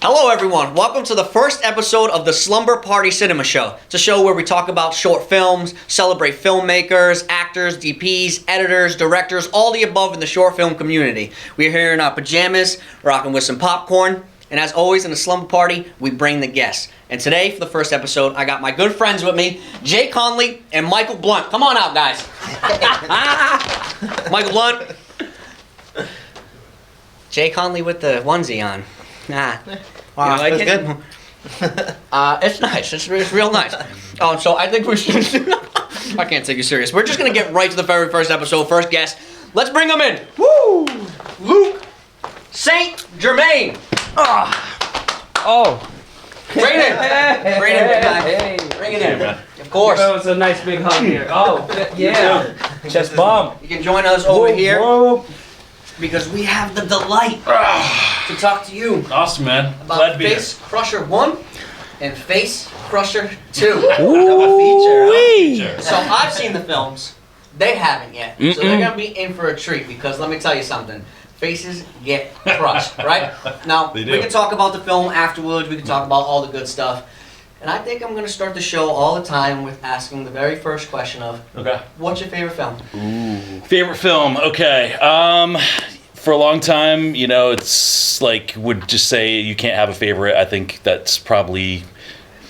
Hello everyone, welcome to the first episode of the Slumber Party Cinema Show. It's a show where we talk about short films, celebrate filmmakers, actors, DPs, editors, directors, all the above in the short film community. We're here in our pajamas, rocking with some popcorn, and as always in the Slumber Party, we bring the guests. And today, for the first episode, I got my good friends with me, Jay Conley and Michael Blunt. Come on out, guys. Michael Blunt. Jay Conley with the onesie on. Nah. Wow, you like that's it? good. It's nice. It's real nice. So I think we should... I can't take you serious. We're just going to get right to the very first episode. First guest. Let's bring him in. Woo! Luke St. Germaine. Oh. Bring it in. Bring it in, guy. Bring it in. Of course. That was a nice big hug here. Oh, yeah. Chest bump. You can join us over here. Whoa. Because we have the delight to talk to you Awesome, man. Glad about to be here. Facecrusher 1 and Facecrusher 2. Feature. So I've seen the films. They haven't yet. So they're going to be in for a treat because let me tell you something. Faces get crushed, right? Now, They do. we can talk about the film afterwards. We can talk about all the good stuff. And I think I'm going to start the show all the time with asking the very first question of, Okay. what's your favorite film? Favorite film? Okay. For a long time, you know, it's like would just say you can't have a favorite. I think that's probably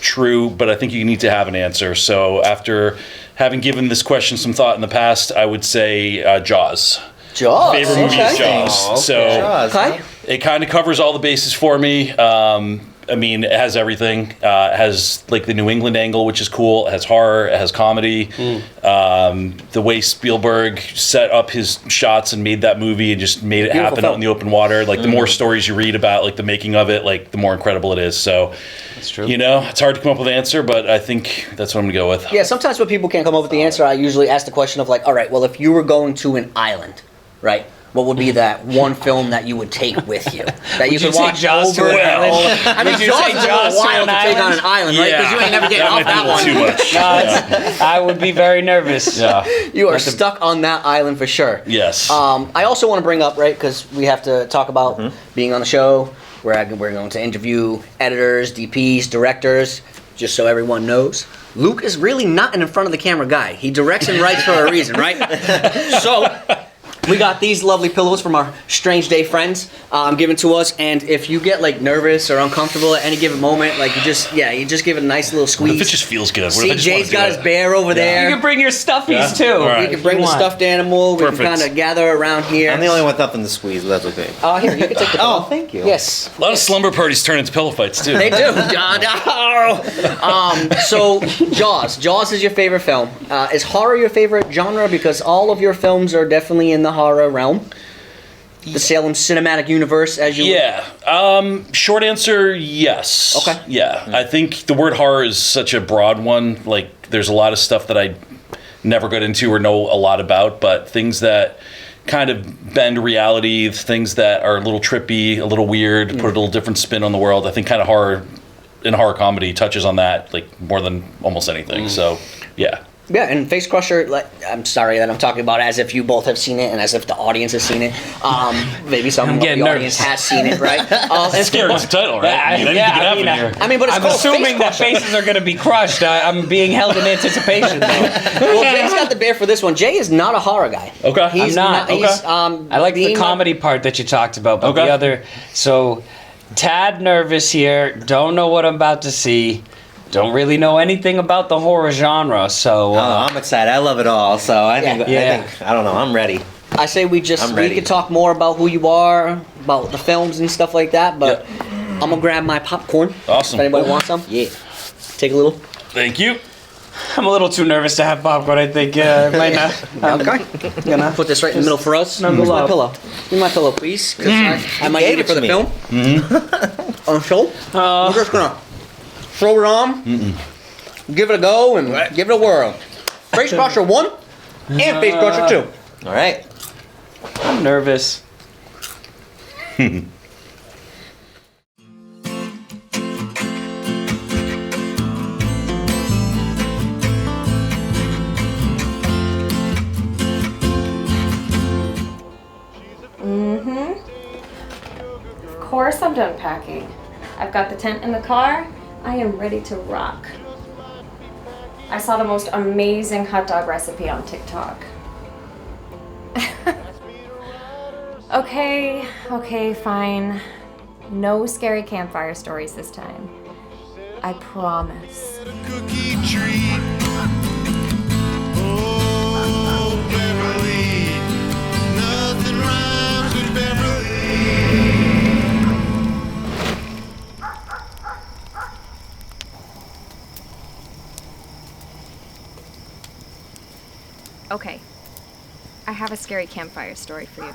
true, but I think you need to have an answer. So after having given this question some thought in the past, I would say Jaws. Jaws. Favorite movie is Jaws. Oh, okay. So Jaws, Okay. it kind of covers all the bases for me. I mean, it has everything. It has like the New England angle, which is cool. It has horror. It has comedy. The way Spielberg set up his shots and made that movie and just made it happen out in the open water. Like the more stories you read about like the making of it, like the more incredible it is. So, That's true. you know, it's hard to come up with an answer, but I think that's what I'm gonna go with. Yeah, sometimes when people can't come up with the answer, I usually ask the question of like, all right, well, if you were going to an island, right? What would be that one film that you would take with you? That you could take watch Jaws to over an and island? over. I mean, Would you Jaws take is a Jaws little to wild an to take on island? an island, right? Because you ain't never getting off that one. Too much. I would be very nervous. Yeah. You are stuck on that island for sure. Yes. I also want to bring up, right, because we have to talk about being on the show. We're going to interview editors, DPs, directors, just so everyone knows. Luke is really not an in front of the camera guy. He directs and writes for a reason, right? So, we got these lovely pillows from our Strange Day friends given to us, and if you get like nervous or uncomfortable at any given moment, like you just give it a nice little What squeeze. if it just feels good? What See, if I just wanna Jay's do got it? his bear over there. You can bring your stuffies Yeah? too. All right. We can bring the want. stuffed animal. We Perfect. can kind of gather around here. I'm the only one with nothing to squeeze, but that's okay. Here, you can take the pillow. Oh, thank you. Yes. A lot of slumber parties turn into pillow fights too. They do. So, Jaws. Jaws is your favorite film. Is horror your favorite genre? Because all of your films are definitely in the horror realm. The Salem Cinematic Universe, as you... Yeah. Short answer, yes. Okay. Yeah. I think the word horror is such a broad one. Like, there's a lot of stuff that I never got into or know a lot about, but things that kind of bend reality, things that are a little trippy, a little weird, put a little different spin on the world. I think kind of horror and horror comedy touches on that, like, more than almost anything. So, yeah. Yeah, and Facecrusher, like, I'm sorry that I'm talking about as if you both have seen it and as if the audience has seen it. Maybe some of the getting audience nervous. has seen it, right? It's scary title, right? I mean, anything can happen here. I mean, but it's I'm called assuming that Facecrusher. faces are going to be crushed. I'm being held in anticipation, though. Well, Jay's got the bear for this one. Jay is not a horror guy. Okay. He's I'm not. He's, I like the comedy part that you talked about, but Okay. the other... So, tad nervous here. Don't know what I'm about to see. Don't really know anything about the horror genre, so... I'm excited. I love it all. So I think, Yeah. I don't know. I'm ready. I say we I'm ready. could talk more about who you are, about the films and stuff like that, but I'm gonna grab my popcorn. Awesome. If anybody wants some. Yeah. Take a little. Thank you. I'm a little too nervous to have popcorn. I think I might not. Okay. Gonna put this right in the middle for us. snuggle Where's my up. pillow? Give me my pillow, please. 'Cause I might gave need it it for to the me. film. On the show. I'm just gonna throw it on, give it a go, and give it a whirl. Facecrusher 1 and Facecrusher 2. All right. I'm nervous. Of course I'm done packing. I've got the tent in the car. I am ready to rock. I saw the most amazing hot dog recipe on TikTok. Okay, fine. No scary campfire stories this time. I promise. Cookie treat. Oh, Beverly. Nothing rhymes with Beverly. Okay. I have a scary campfire story for you.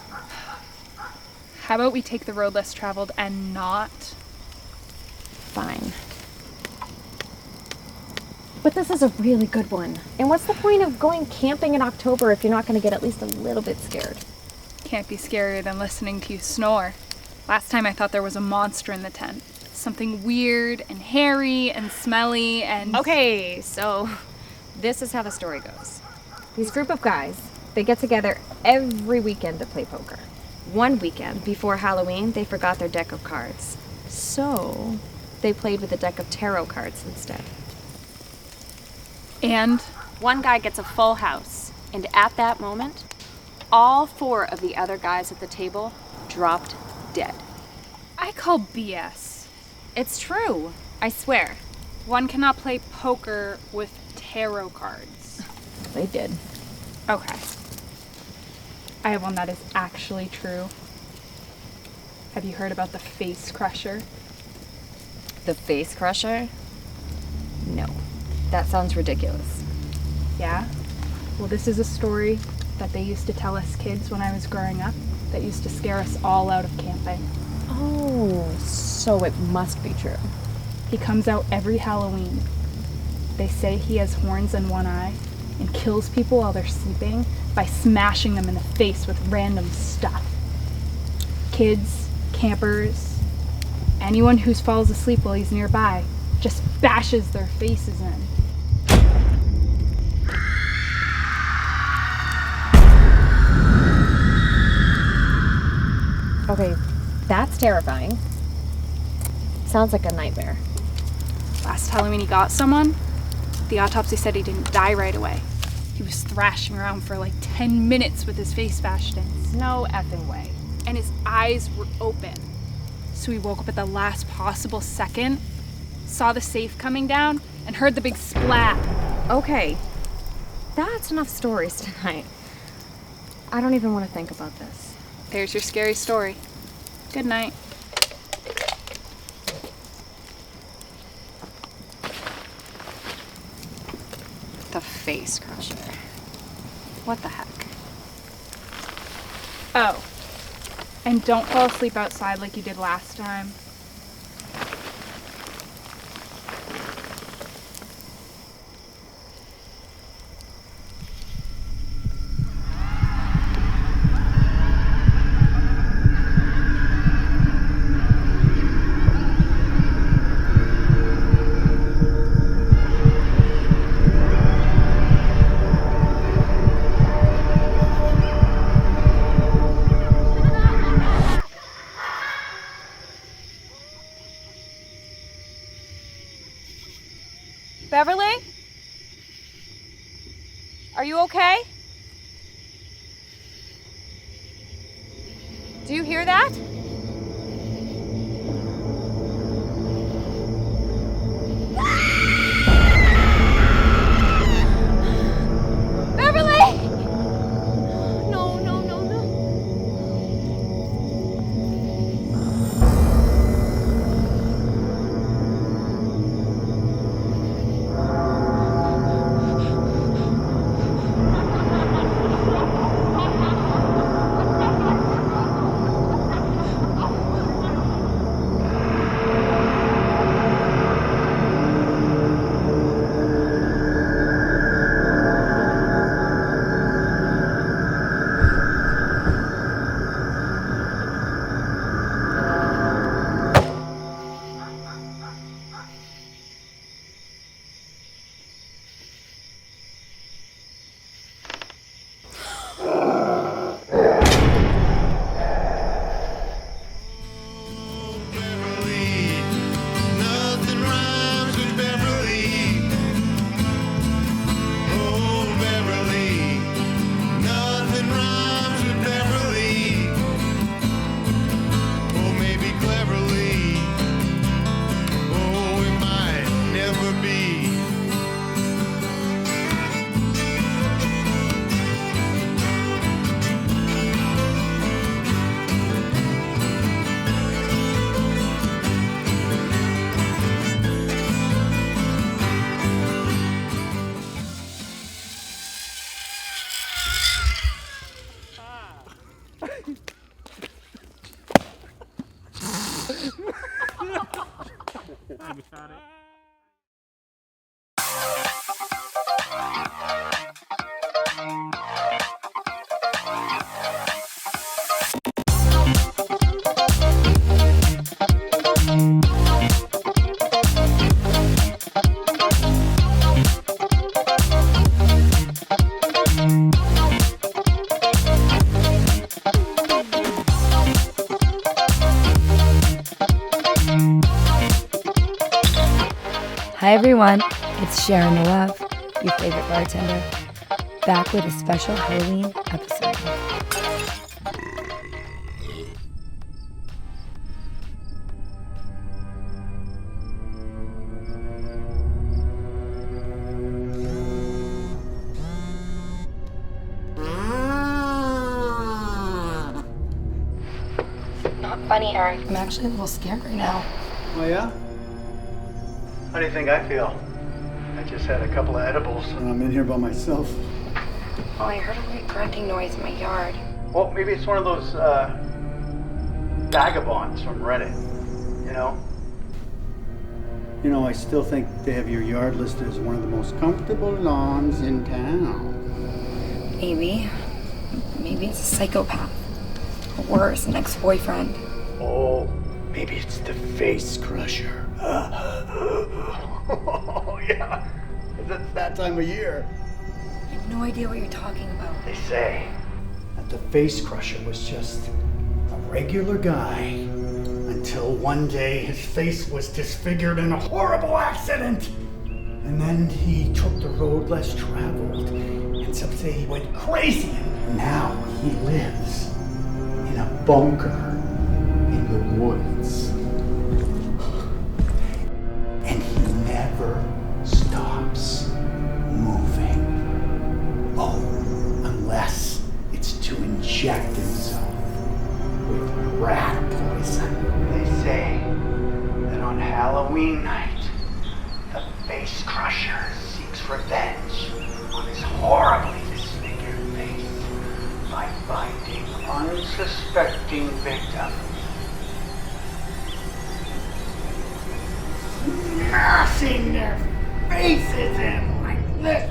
How about we take the road less traveled and not? Fine. But this is a really good one. And what's the point of going camping in October if you're not going to get at least a little bit scared? Can't be scarier than listening to you snore. Last time I thought there was a monster in the tent. Something weird and hairy and smelly and... Okay, so this is how the story goes. These group of guys, they get together every weekend to play poker. One weekend, before Halloween, they forgot their deck of cards. So, they played with a deck of tarot cards instead. And? One guy gets a full house, and at that moment, all 4 of the other guys at the table dropped dead. I call BS. It's true, I swear. One cannot play poker with tarot cards. They did. Okay. I have one that is actually true. Have you heard about the Facecrusher? The Facecrusher? No. That sounds ridiculous. Yeah? Well, this is a story that they used to tell us kids when I was growing up that used to scare us all out of camping. Oh, so it must be true. He comes out every Halloween. They say he has horns in one eye and kills people while they're sleeping by smashing them in the face with random stuff. Kids, campers, anyone who falls asleep while he's nearby just bashes their faces in. Okay, that's terrifying. Sounds like a nightmare. Last Halloween he got someone. The autopsy said he didn't die right away. He was thrashing around for like 10 minutes with his face bashed in. No effing way. And his eyes were open. So he woke up at the last possible second, saw the safe coming down, and heard the big splat. Okay, that's enough stories tonight. I don't even want to think about this. There's your scary story. Good night. The Facecrusher. What the heck? Oh, and don't fall asleep outside like you did last time. Beverly? Are you okay? Do you hear that? Beverly! No, no, no, no. Hi everyone, it's Sharon the Love, your favorite bartender, back with a special Halloween episode. Not funny, Eric. I'm actually a little scared right now. Oh yeah? How do you think I feel? I just had a couple of edibles and I'm in here by myself. Oh, I heard a weird grunting noise in my yard. Well, maybe it's one of those vagabonds from Reddit, you know? You know, I still think they have your yard listed as one of the most comfortable lawns in town. Maybe. Maybe it's a psychopath. Or worse, an ex-boyfriend. Oh, maybe it's the Facecrusher. Oh, yeah. It's that time of year. I have no idea what you're talking about. They say that the Facecrusher was just a regular guy until one day his face was disfigured in a horrible accident. And then he took the road less traveled. And some say he went crazy. And now he lives in a bunker in the woods. And he never stops moving. Oh, unless it's to inject himself with rat poison. They say that on Halloween night, the Facecrusher seeks revenge on his horribly disfigured face by biting unsuspecting victims, smashing their faces in like this.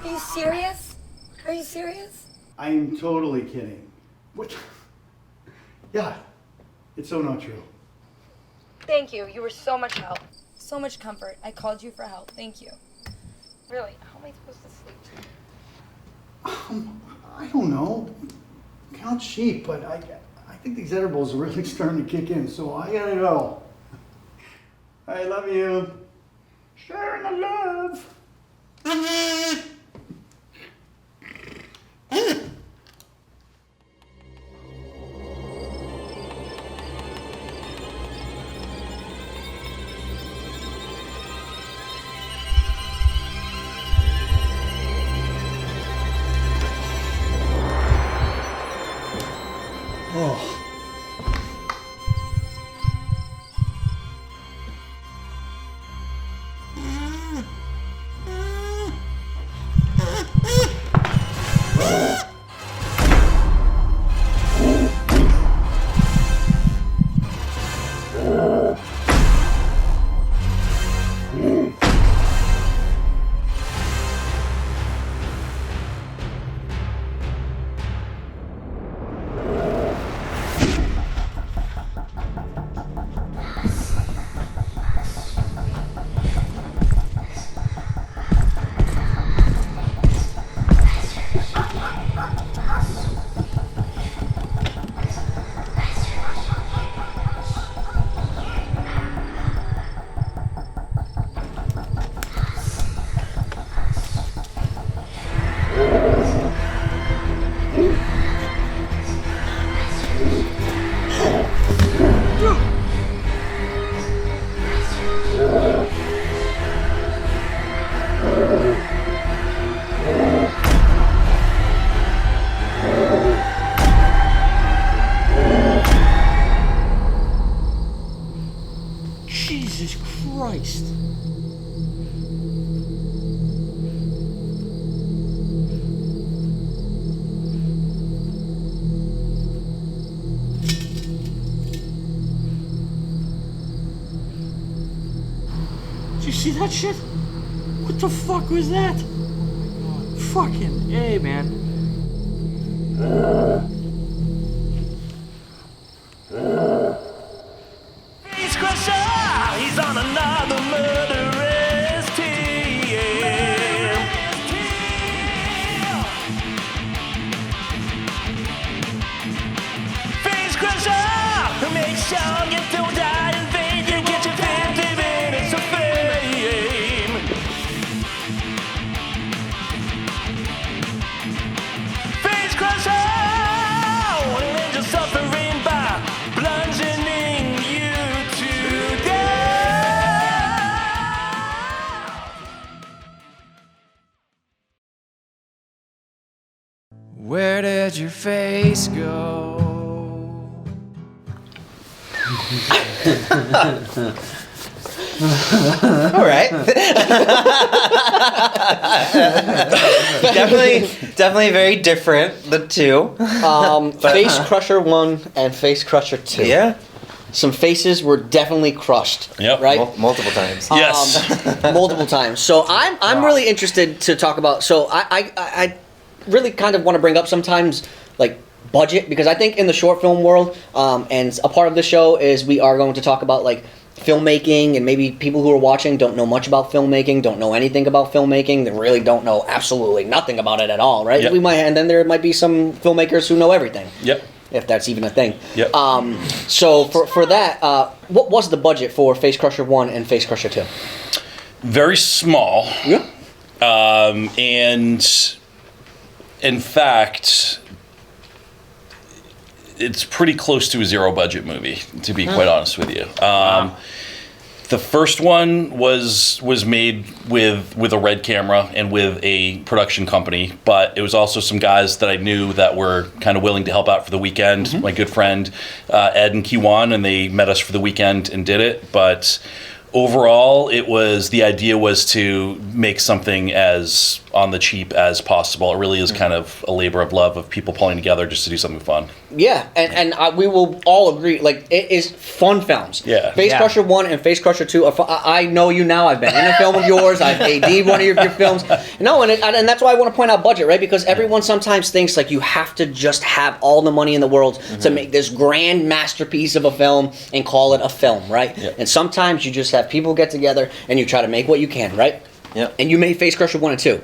Are you serious? Are you serious? I am totally kidding. What? Yeah, it's so not true. Thank you. You were so much help. So much comfort. I called you for help. Thank you. Really, how am I supposed to sleep tonight? I don't know. Count sheep, but I think these edibles are really starting to kick in, so I gotta go. I love you. Sharing the love. Oh. Jesus Christ. see that shit? What the fuck was that? Fucking A, man. Facecrusher, he's on another murderous team. Facecrusher, make sure you don't die in vain. You get your 50 minutes of fame. Facecrusher, and then just suffering by bludgeoning you to death. Where did your face go? All right. definitely very different, the two. Facecrusher 1 and Facecrusher 2. Yeah. Some faces were definitely crushed. Yep. Right? Multiple times. Yes. Multiple times. So I'm really interested to talk about. So I really kind of want to bring up sometimes like budget, because I think in the short film world, and a part of the show is we are going to talk about like filmmaking, and maybe people who are watching don't know much about filmmaking, don't know anything about filmmaking, they really don't know absolutely nothing about it at all, right? Yep. And then there might be some filmmakers who know everything. Yep. If that's even a thing. Yep. So for that, what was the budget for Facecrusher 1 and Facecrusher 2? Very small. Yeah. And in fact, it's pretty close to a zero budget movie, to be quite honest with you. The first one was made with a red camera and with a production company, but it was also some guys that I knew that were kind of willing to help out for the weekend. My good friend Ed and Kiwan, and they met us for the weekend and did it. But overall, the idea was to make something as on the cheap as possible. It really is kind of a labor of love of people pulling together just to do something fun. Yeah, and we will all agree, like, it is fun films. Yeah. Facecrusher 1 and Facecrusher 2 are I know you now. I've been in a film of yours. I've AD'd one of your films. No, and that's why I want to point out budget, right? Because everyone sometimes thinks, like, you have to just have all the money in the world to make this grand masterpiece of a film and call it a film, right? Yeah. And sometimes you just have people get together and you try to make what you can, right? Yeah. And you made Facecrusher 1 and 2.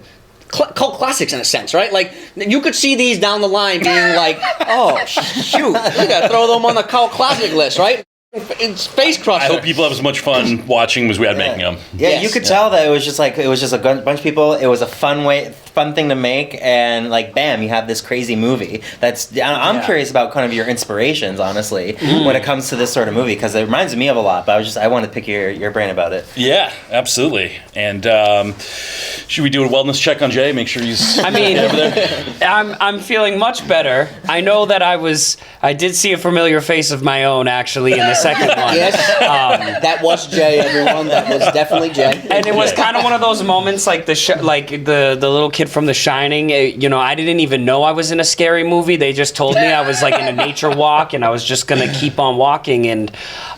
Cult classics in a sense, right? Like, you could see these down the line being like, oh, shoot, we gotta throw them on the cult classic list, right? It's Facecrusher. I hope people have as much fun watching as we had making them. Yeah, Yes. you could tell that it was just a bunch of people. It was a fun thing to make, and like, bam, you have this crazy movie. I'm curious about kind of your inspirations, honestly, when it comes to this sort of movie, because it reminds me of a lot. But I want to pick your brain about it. Yeah, absolutely. And should we do a wellness check on Jay? Make sure he's I mean, over there. I'm feeling much better. I know that I did see a familiar face of my own actually in the second one. Yes, that was Jay, everyone. That was definitely Jay. And it was kind of one of those moments like the little kid from The Shining. I didn't even know I was in a scary movie. They just told me I was like in a nature walk and I was just gonna keep on walking, and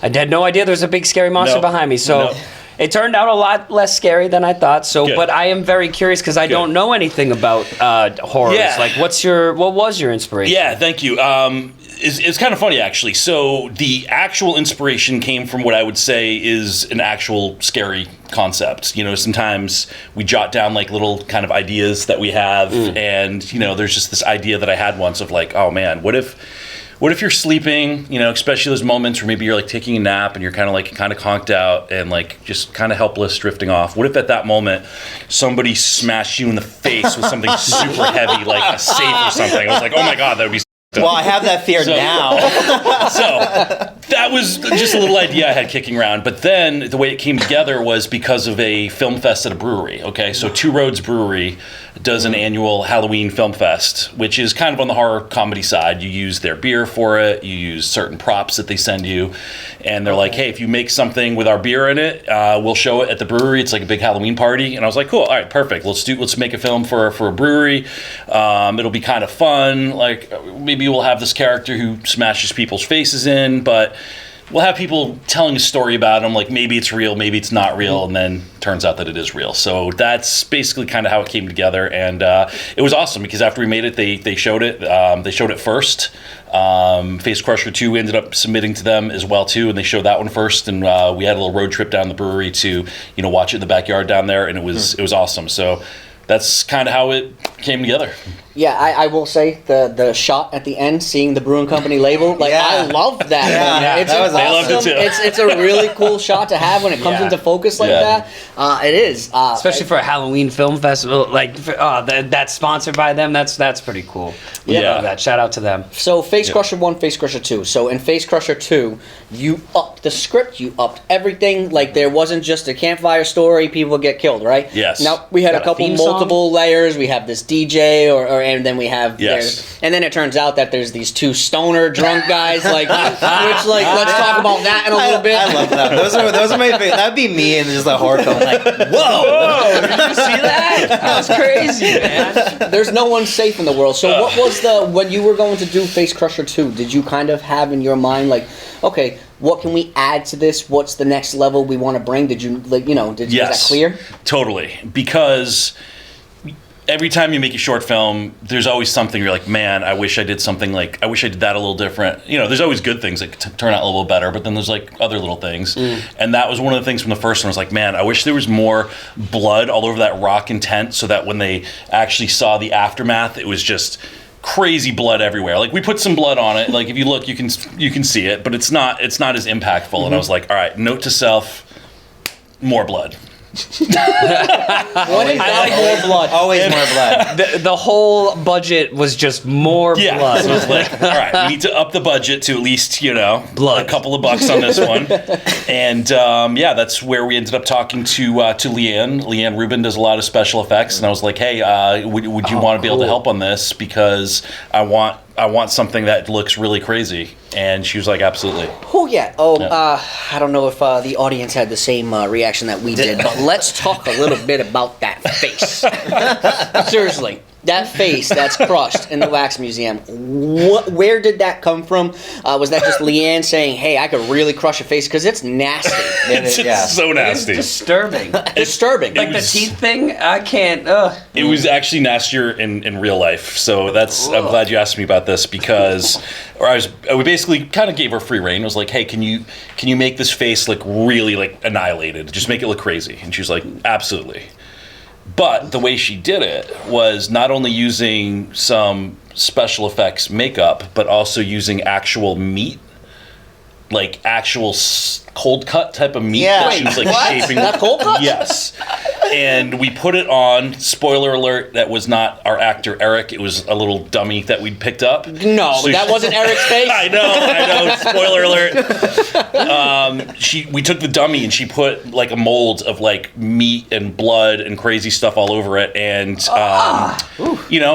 I had no idea there was a big scary monster behind me. So. No. It turned out a lot less scary than I thought. So, Good. but I am very curious because I don't know anything about horrors. Yeah. Like, what was your inspiration? Yeah, thank you. It's kind of funny, actually. So the actual inspiration came from what I would say is an actual scary concept. Sometimes we jot down like little kind of ideas that we have, and there's just this idea that I had once of like, oh man, what if you're sleeping, especially those moments where maybe you're like taking a nap and you're kind of conked out and like just kind of helpless, drifting off. What if at that moment somebody smashed you in the face with something super heavy, like a safe or something? I was like, oh my God, that would be Well, I have that fear now. So that was just a little idea I had kicking around. But then the way it came together was because of a film fest at a brewery. Okay, so Two Roads Brewery does an annual Halloween film fest, which is kind of on the horror comedy side. You use their beer for it. You use certain props that they send you. And they're like, hey, if you make something with our beer in it, we'll show it at the brewery. It's like a big Halloween party. And I was like, cool, all right, perfect. Let's make a film for a brewery. It'll be kind of fun. Like maybe we'll have this character who smashes people's faces in, but we'll have people telling a story about them, like maybe it's real, maybe it's not real, and then turns out that it is real. So that's basically kind of how it came together, and it was awesome because after we made it, they showed it. They showed it first. Facecrusher 2 ended up submitting to them as well too, and they showed that one first. And we had a little road trip down the brewery to watch it in the backyard down there, and it was awesome. So that's kind of how it came together. Yeah, I will say the shot at the end, seeing the brewing company label, like I love that. Yeah, It's that was I loved it awesome. too. It's a really cool shot to have when it comes into focus like that. It is, Especially for a Halloween film festival, like that's sponsored by them. That's pretty cool. We love that. Shout out to them. So Facecrusher 1, Facecrusher 2. So in Facecrusher 2, you upped the script, you upped everything. Like there wasn't just a campfire story, people get killed, right? Yes. Now we had Got a a couple theme song? multiple layers. We have this DJ, and then we have Yes. and then it turns out that there's these two stoner drunk guys, like let's talk about that in a little bit. I love that. Those are my favorite. That'd be me in just a horror film. Like, whoa! Did you see that? That was crazy, man. There's no one safe in the world. So what was when you were going to do Facecrusher 2, did you kind of have in your mind like, okay, what can we add to this? What's the next level we want to bring? Did you was that clear? Totally. Because every time you make a short film, there's always something you're like, man, I wish I did something like, I wish I did that a little different. There's always good things that turn out a little better, but then there's like other little things. And that was one of the things from the first one. I was like, man, I wish there was more blood all over that rock in tent so that when they actually saw the aftermath, it was just crazy blood everywhere. Like we put some blood on it. Like if you look, you can see it, but it's not as impactful. And I was like, all right, note to self, more blood. More blood. Always more blood. The whole budget was just more blood. So it's like, all right, we need to up the budget to at least, blood. a couple of bucks on this one. And that's where we ended up talking to Leanne. Leanne Rubin does a lot of special effects, and I was like, hey, would you want to be able to help on this because I want something that looks really crazy. And she was like, absolutely. Oh, yeah. I don't know if the audience had the same reaction that we did, but let's talk a little bit about that face. Seriously. That face that's crushed in the Wax Museum, where did that come from? Was that just Leanne saying, hey, I could really crush a face? Because it's nasty. It's so nasty. It's disturbing. Disturbing. Like the teeth thing, I can't. It was actually nastier in real life. So I'm glad you asked me about this because we basically kind of gave her free reign. I was like, hey, can you make this face look really like annihilated? Just make it look crazy. And she was like, absolutely. But the way she did it was not only using some special effects makeup, but also using actual meat, like actual cold cut type of meat that she was like shaping. That cold cut? Yes. And we put it on, spoiler alert, that was not our actor Eric, it was a little dummy that we'd picked up. No, so that wasn't Eric's face? I know, spoiler alert. We took the dummy and she put like a mold of like meat and blood and crazy stuff all over it. And,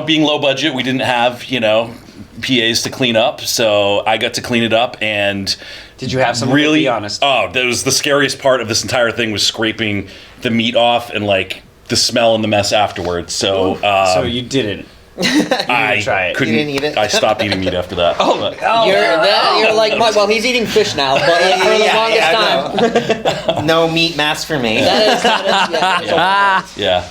being low budget, we didn't have, PAs to clean up. So I got to clean it up and... Did you have some? Really? Be honest. Oh, that was the scariest part of this entire thing was scraping the meat off and like the smell and the mess afterwards. So, so you didn't. I try it. couldn't You didn't eat it? I stopped eating meat after that. You're like, well, he's eating fish now, but like for the longest time. No meat mask for me. That is Yeah.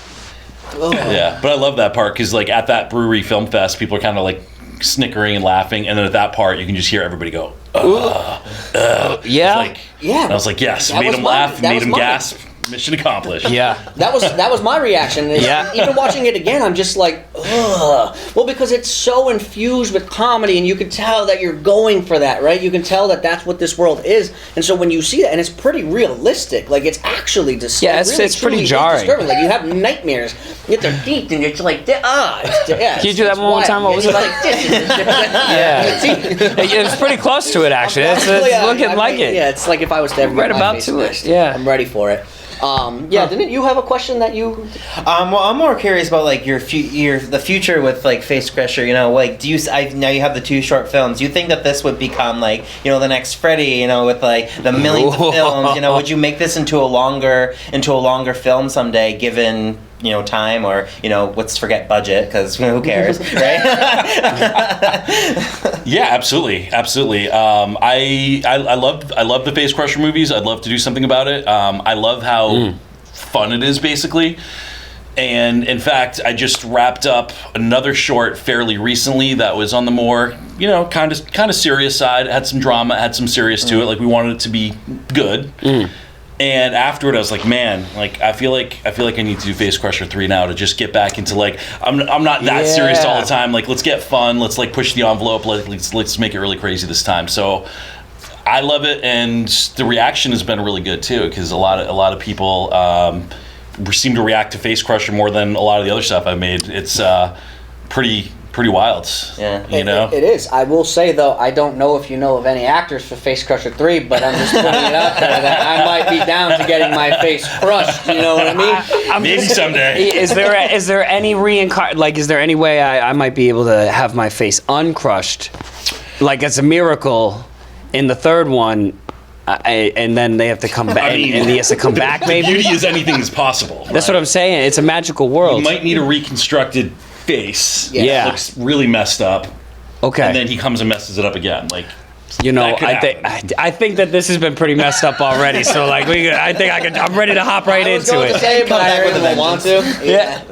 Yeah, but I love that part because like at that brewery film fest, people are kind of like snickering and laughing, and then at that part, you can just hear everybody go, Yeah. Like, Yeah. And I was like, yes, That made was them mine. laugh, That made was them mine. gasp. Mission accomplished. Yeah. That was my reaction. Yeah. Even watching it again, I'm just like, ugh. Well, because it's so infused with comedy, and you can tell that you're going for that, right? You can tell that that's what this world is, and so when you see that, and it's pretty realistic, like it's actually Yeah, it's pretty jarring. Disturbing. Like you have nightmares. You get their teeth, and it's like, Can you do that one more time? What was it like? Yeah. It's pretty close to it, actually. It's looking like it. Yeah, it's like if I was to ever Right get my about face to it, smashed. yeah. I'm ready for it. Didn't you have a question that you? Well, I'm more curious about like the future with like Facecrusher. Like now you have the 2 short films. Do you think that this would become like the next Freddy? With like the millions of films. Would you make this into a longer film someday? Given time, or let's forget budget, because who cares, right? Yeah, absolutely. I love the Facecrusher movies. I'd love to do something about it. I love how fun it is, basically. And in fact, I just wrapped up another short fairly recently that was on the more, kind of serious side. It had some drama, had some serious to it. Like, we wanted it to be good. And afterward, I was like, man, I feel like I need to do Facecrusher 3 now to just get back into I'm not that serious all the time. Like, let's get fun. Let's push the envelope. Let's make it really crazy this time. So I love it, and the reaction has been really good too, because a lot of people seem to react to Facecrusher more than a lot of the other stuff I've made. It's pretty wild. Yeah, It is. I will say though, I don't know if you know of any actors for Facecrusher 3, but I'm just putting it out there that I might be down to getting my face crushed. You know what I mean? Maybe someday. Is there any is there any way I might be able to have my face uncrushed? Like, it's a miracle in the third one. And then they have to come back, and he has to come back, maybe? Beauty is anything is possible. That's what I'm saying. It's a magical world. You might need a reconstructed face. Yeah. It looks really messed up. Okay. And then he comes and messes it up again. I think that this has been pretty messed up already. So I'm ready to hop right into I was going to say it, but I really don't want to. Yeah.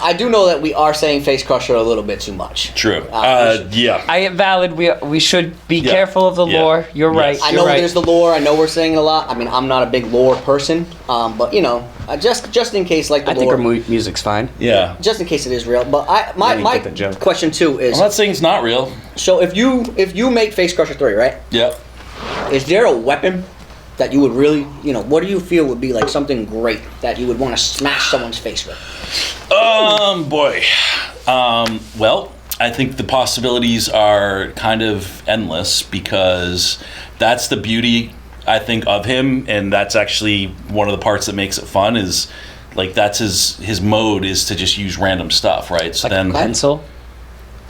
I do know that we are saying Facecrusher a little bit too much. True. Yeah. I am valid. We should be careful of the lore. You're right. I know there's the lore. I know we're saying it a lot. I mean, I'm not a big lore person, but just in case, the I think our music's fine. Yeah. Just in case it is real. But my question too is, I'm not saying it's not real. So if you make Facecrusher 3, right? Yep. Is there a weapon that you would really, what do you feel would be something great that you would want to smash someone's face with? Boy. Well, I think the possibilities are kind of endless, because that's the beauty, I think, of him, and that's actually one of the parts that makes it fun, is that's his mode, is to just use random stuff, right? So then a pencil?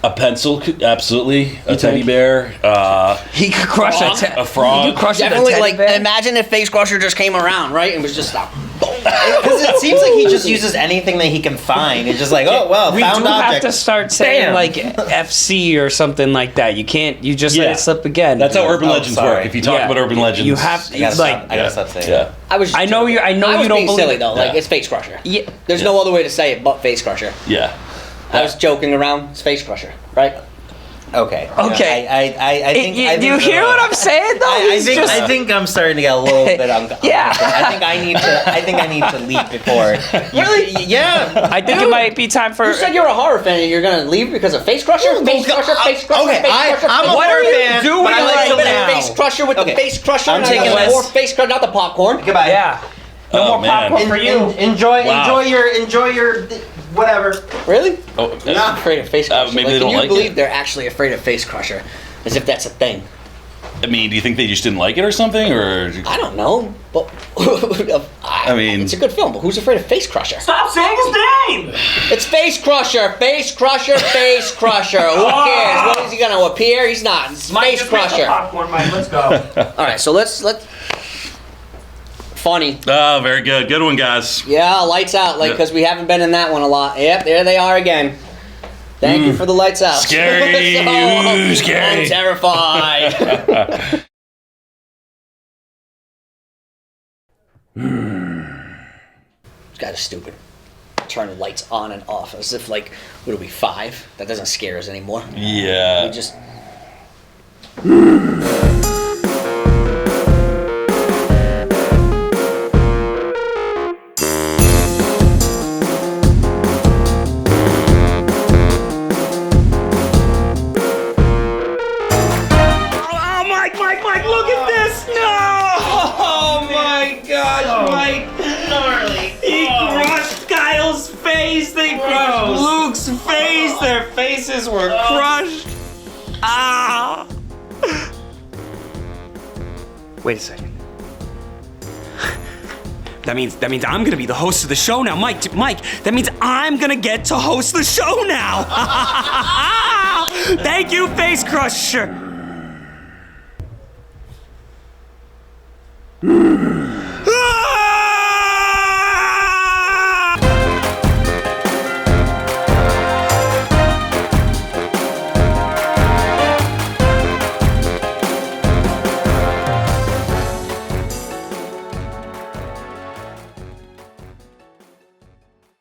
A pencil, absolutely. A teddy bear. He could crush a frog. He could crush Definitely, a teddy bear. imagine if Facecrusher just came around, right, and was just because it seems like he just uses anything that he can find. It's just found we do object. have to start saying FC or something like that. You can't. You just let it slip again. That's how urban legends work. If you talk about urban legends, you have to. I gotta stop saying that. I know you don't being believe silly it. though. It's Facecrusher. Yeah. There's no other way to say it but Facecrusher. Yeah. I was joking around. It's Facecrusher, right? Okay. Okay. I think. Do you hear what I'm saying though? I think I'm starting to get a little bit uncomfortable. Yeah. I think I need to leave before. Really? Yeah. I think it might be time for. You said you're a horror fan and you're gonna leave because of Facecrusher? Facecrusher. Okay, I'm a What horror are you fan, doing? but I like a bit now. of Facecrusher with the Facecrusher. I'm taking more less. Facecrusher, not the popcorn. Goodbye. Yeah. No more popcorn for you. Enjoy your whatever. Really? Oh, I'm not afraid of Facecrusher. maybe they don't can you like believe it? they're actually afraid of Facecrusher? As if that's a thing. I mean, do you think they just didn't like it or something, or? I don't know, but I mean, it's a good film. But who's afraid of Facecrusher? Stop saying his name! It's Facecrusher, Facecrusher, Facecrusher. Who cares? What is he gonna appear? He's not. It's Facecrusher. Popcorn, Mike. Let's go. All right, so let's. Funny. Oh, very good. Good one, guys. Yeah, lights out, because we haven't been in that one a lot. Yep, there they are again. Thank you for the lights out. Scary. Scary. I'm terrified. This guy's stupid. Turn the lights on and off as if what are we, 5? That doesn't scare us anymore. Yeah. We just. Mike, look at this! No! Oh my gosh, Mike! Gnarly. He crushed Kyle's face. They crushed Luke's face. Their faces were crushed. Ah! Wait a second. That means I'm gonna be the host of the show now, Mike. That means I'm gonna get to host the show now. Thank you, Facecrusher.